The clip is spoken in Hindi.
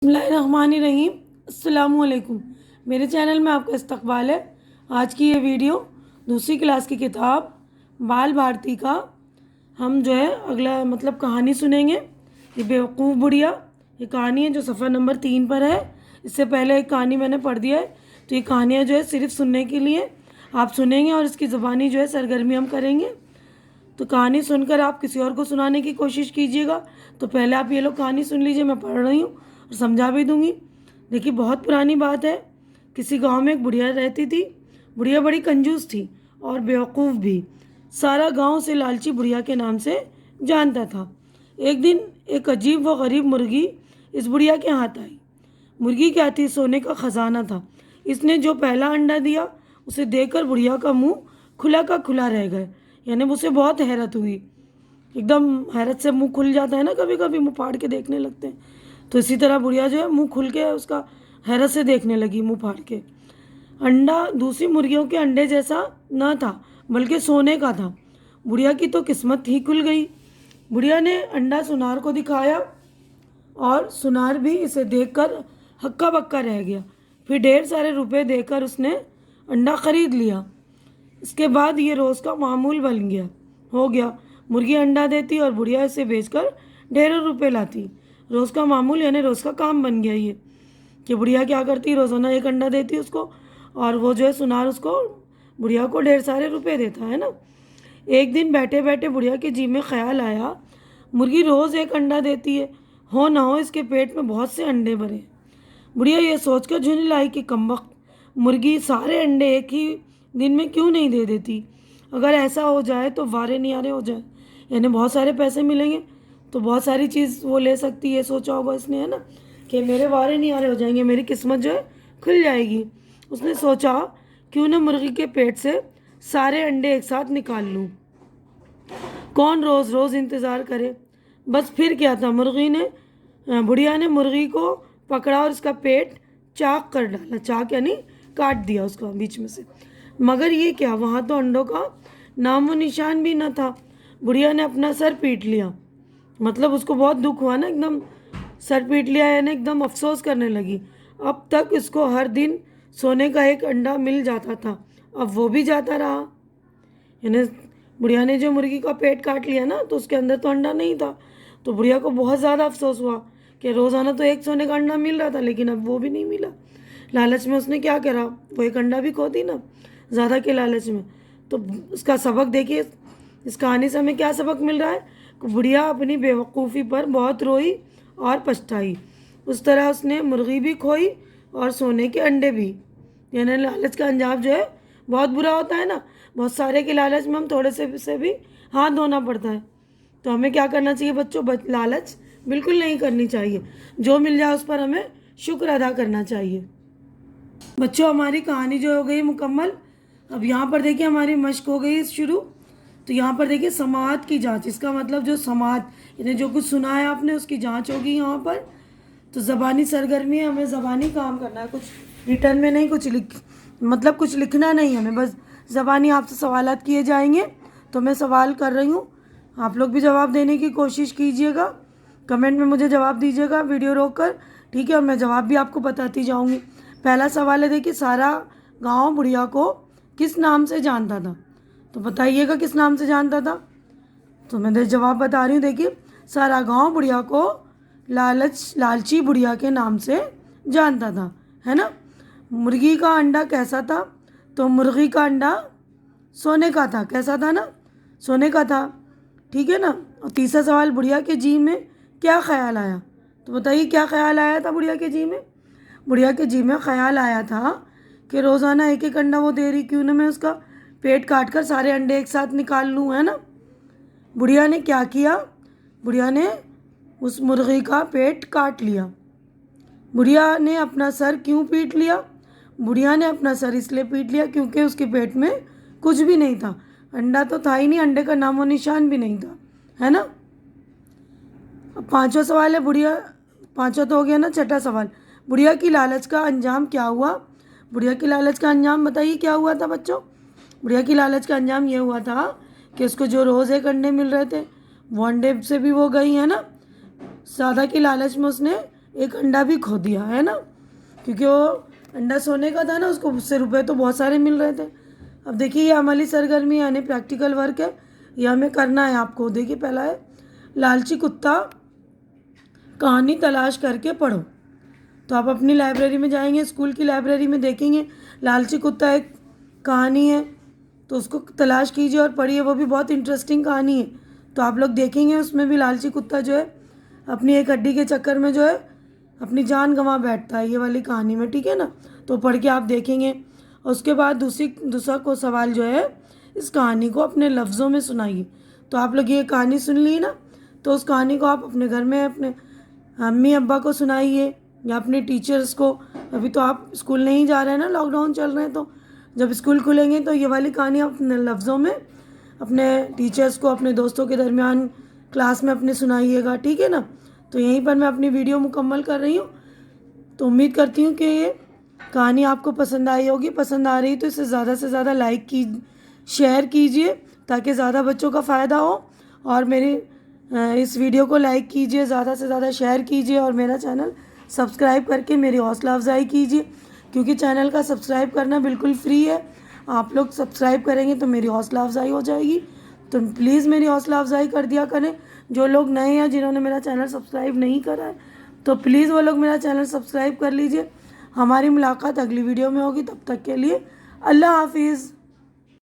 बिस्मिल्लाहिर्रहमानिर्रहीम। अस्सलामुअलैकुम। मेरे चैनल में आपका इस्तकबाल है। आज की ये वीडियो दूसरी क्लास की किताब बाल भारती का हम जो है अगला कहानी सुनेंगे। ये बेवकूफ़ बुढ़िया, ये कहानी है जो सफ़ा नंबर 3 पर है। इससे पहले एक कहानी मैंने पढ़ दिया है, तो ये कहानियाँ जो है सिर्फ सुनने के लिए आप सुनेंगे और इसकी ज़बानी जो है सरगर्मी हम करेंगे। तो कहानी सुनकर आप किसी और को सुनाने की कोशिश कीजिएगा। तो पहले आप ये लोग कहानी सुन लीजिए, मैं पढ़ रही हूँ और समझा भी दूँगी। देखिए, बहुत पुरानी बात है। किसी गांव में एक बुढ़िया रहती थी। बुढ़िया बड़ी कंजूस थी और बेवकूफ़ भी। सारा गांव उसे लालची बुढ़िया के नाम से जानता था। एक दिन एक अजीब व गरीब मुर्गी इस बुढ़िया के हाथ आई। मुर्गी क्या थी, सोने का खजाना था। इसने जो पहला अंडा दिया उसे देखकर बुढ़िया का मुंह खुला का खुला रह गया। यानी उसे बहुत हैरत हुई। एकदम हैरत से मुंह खुल जाता है ना, कभी कभी मुंह फाड़ के देखने लगते हैं। तो इसी तरह बुढ़िया जो है मुंह खुल के उसका हैरत से देखने लगी, मुंह फाड़ के। अंडा दूसरी मुर्गियों के अंडे जैसा न था, बल्कि सोने का था। बुढ़िया की तो किस्मत ही खुल गई। बुढ़िया ने अंडा सुनार को दिखाया और सुनार भी इसे देखकर हक्का बक्का रह गया। फिर ढेर सारे रुपए देकर उसने अंडा खरीद लिया। इसके बाद ये रोज़ का मामूल बन गया हो गया। मुर्गी अंडा देती और बुढ़िया इसे बेचकर ढेरों रुपए लाती। रोज़ का मामूल यानी रोज़ का काम बन गया ये, कि बुढ़िया क्या करती, रोज़ाना एक अंडा देती उसको और वो जो है सुनार उसको बुढ़िया को ढेर सारे रुपए देता है ना। एक दिन बैठे बैठे बुढ़िया के जी में ख्याल आया, मुर्गी रोज़ एक अंडा देती है, हो ना हो इसके पेट में बहुत से अंडे भरे। बुढ़िया ये सोचकर झुंझलाई कि कमबख्त मुर्गी सारे अंडे एक ही दिन में क्यों नहीं दे देती। अगर ऐसा हो जाए तो वारे नियारे हो जाए, यानी बहुत सारे पैसे मिलेंगे तो बहुत सारी चीज़ वो ले सकती है। सोचा होगा इसने, है ना, कि मेरे वारे नियारे हो जाएंगे, मेरी किस्मत जो है खुल जाएगी। उसने सोचा क्यों ना मुर्गी के पेट से सारे अंडे एक साथ निकाल लूँ। कौन रोज़ रोज़ इंतज़ार करे। बस फिर क्या था, बुढ़िया ने मुर्गी को पकड़ा और इसका पेट चाक कर डाला। चाक यानी काट दिया उसका बीच में से। मगर ये क्या, वहाँ तो अंडों का नामो निशान भी न था। बुढ़िया ने अपना सर पीट लिया, मतलब उसको बहुत दुख हुआ ना, एकदम सर पीट लिया, यानी एकदम अफसोस करने लगी। अब तक इसको हर दिन सोने का एक अंडा मिल जाता था, अब वो भी जाता रहा। यानी बुढ़िया ने जो मुर्गी का पेट काट लिया ना, तो उसके अंदर तो अंडा नहीं था। तो बुढ़िया को बहुत ज़्यादा अफसोस हुआ कि रोज़ाना तो एक सोने का अंडा मिल रहा था, लेकिन अब वो भी नहीं मिला। लालच में उसने क्या करा, वो एक अंडा भी खो दी ना, ज़्यादा के लालच में। तो उसका सबक देखिए, इस कहानी से हमें क्या सबक मिल रहा है कि बुढ़िया अपनी बेवकूफ़ी पर बहुत रोई और पछताई। उस तरह उसने मुर्गी भी खोई और सोने के अंडे भी। यानी लालच का अंजाम जो है बहुत बुरा होता है ना। बहुत सारे के लालच में हम थोड़े से भी हाथ धोना पड़ता है। तो हमें क्या करना चाहिए बच्चों, लालच बिल्कुल नहीं करनी चाहिए। जो मिल जाए उस पर हमें शुक्र अदा करना चाहिए। बच्चों, हमारी कहानी जो हो गई मुकम्मल। अब यहाँ पर देखिए हमारी मश्क हो गई शुरू। तो यहाँ पर देखिए समाअत की जांच, इसका मतलब जो समाअत यानी जो कुछ सुना है आपने उसकी जांच होगी यहाँ पर। तो ज़बानी सरगर्मी है, हमें ज़बानी काम करना है, कुछ रिटर्न में नहीं, कुछ लिखना नहीं हमें, बस ज़बानी आपसे सवालात किए जाएंगे। तो मैं सवाल कर रही हूँ, आप लोग भी जवाब देने की कोशिश कीजिएगा। कमेंट में मुझे जवाब दीजिएगा वीडियो रोक कर, ठीक है, और मैं जवाब भी आपको बताती जाऊँगी। पहला सवाल है, देखिए, सारा गांव बुढ़िया को किस नाम से जानता था। तो बताइएगा किस नाम से जानता था। तो मैं जवाब बता रही हूँ। देखिए, सारा गांव बुढ़िया को लालची बुढ़िया के नाम से जानता था, है ना। मुर्गी का अंडा कैसा था, तो मुर्गी का अंडा सोने का था। कैसा था ना, सोने का था, ठीक है ना। और तीसरा सवाल, बुढ़िया के जी में क्या ख्याल आया। तो बताइए क्या ख्याल आया था बुढ़िया के जी में। बुढ़िया के जी में ख्याल आया था कि रोज़ाना एक एक अंडा वो दे रही, क्यों ना मैं उसका पेट काट कर सारे अंडे एक साथ निकाल लूँ, है ना। बुढ़िया ने क्या किया, बुढ़िया ने उस मुर्गी का पेट काट लिया। बुढ़िया ने अपना सर क्यों पीट लिया। बुढ़िया ने अपना सर इसलिए पीट लिया क्योंकि उसके पेट में कुछ भी नहीं था, अंडा तो था ही नहीं, अंडे का नामो निशान भी नहीं था, है ना। अब पांचवा सवाल है, पांचवा तो हो गया ना। छठा सवाल, बुढ़िया की लालच का अंजाम क्या हुआ। बुढ़िया की लालच का अंजाम बताइए क्या हुआ था बच्चों। बुढ़िया की लालच का अंजाम ये हुआ था कि उसको जो रोज़ एक अंडे मिल रहे थे वो अंडे से भी वो गई, है ना। ज़्यादा की लालच में उसने एक अंडा भी खो दिया है ना, क्योंकि वो अंडा सोने का था ना, उसको उससे रुपए तो बहुत सारे मिल रहे थे। अब देखिए ये अमली सरगर्मी यानी प्रैक्टिकल वर्क है, ये हमें करना है आपको। देखिए पहला है लालची कुत्ता कहानी तलाश करके पढ़ो। तो आप अपनी लाइब्रेरी में जाएंगे, स्कूल की लाइब्रेरी में देखेंगे लालची कुत्ता एक कहानी है, तो उसको तलाश कीजिए और पढ़िए, वो भी बहुत इंटरेस्टिंग कहानी है। तो आप लोग देखेंगे उसमें भी लालची कुत्ता जो है अपनी एक हड्डी के चक्कर में जो है अपनी जान गंवा बैठता है, ये वाली कहानी में, ठीक है ना। तो पढ़ के आप देखेंगे। और उसके बाद दूसरा को सवाल जो है, इस कहानी को अपने लफ्ज़ों में सुनाइए। तो आप लोग ये कहानी सुन ली ना, तो उस कहानी को आप अपने घर में अपने अम्मी अब्बा को सुनाइए या अपने टीचर्स को। अभी तो आप स्कूल नहीं जा रहे हैं ना, लॉकडाउन चल रहे हैं, तो जब स्कूल खुलेंगे तो ये वाली कहानी आप अपने लफ्ज़ों में अपने टीचर्स को, अपने दोस्तों के दरमियान क्लास में अपने सुनाइएगा, ठीक है ना। तो यहीं पर मैं अपनी वीडियो मुकम्मल कर रही हूँ। तो उम्मीद करती हूँ कि ये कहानी आपको पसंद आई होगी। पसंद आ रही तो इसे ज़्यादा से ज़्यादा लाइक की शेयर कीजिए ताकि ज़्यादा बच्चों का फ़ायदा हो। और मेरी इस वीडियो को लाइक कीजिए, ज़्यादा से ज़्यादा शेयर कीजिए और मेरा चैनल सब्सक्राइब करके मेरी हौसला अफजाई कीजिए, क्योंकि चैनल का सब्सक्राइब करना बिल्कुल फ्री है। आप लोग सब्सक्राइब करेंगे तो मेरी हौसला अफजाई हो जाएगी। तो प्लीज़ मेरी हौसला अफजाई कर दिया करें। जो लोग नए हैं, जिन्होंने मेरा चैनल सब्सक्राइब नहीं करा है, तो प्लीज़ वो लोग मेरा चैनल सब्सक्राइब कर लीजिए। हमारी मुलाकात अगली वीडियो में होगी, तब तक के लिए अल्लाह हाफिज़।